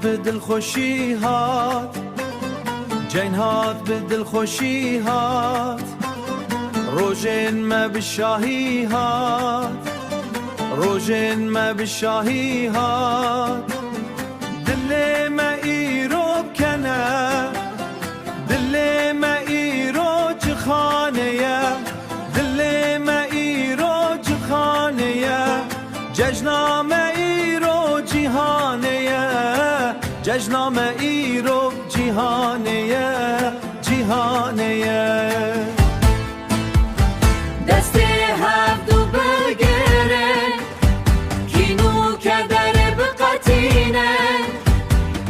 بدل خوشی هات جین هات بدل خوشی هات روژن ما بشاهی هات روژن ما بشاهی هات دل ما ایروب کنه دل ما ایرو جخانه دل ما ایرو جخانه جشنام ایرو جهانه جشنام ایرو جهانه جهانه دستی هفت و بگیره کینو کدر بقتینه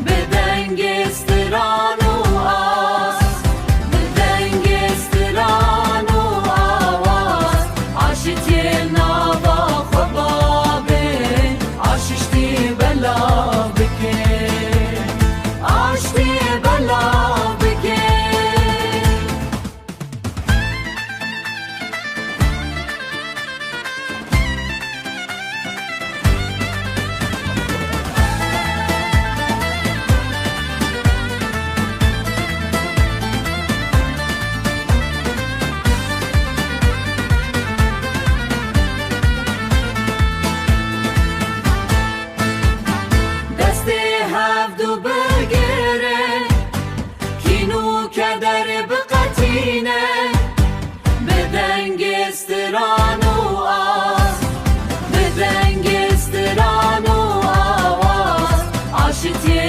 به دنگ استران و آس به دنگ استران و آواز عاشتی نابا خوابه عاششتی بلا بکن عاشتی بلا استران و آز به دنگ استران و آواز عاشتی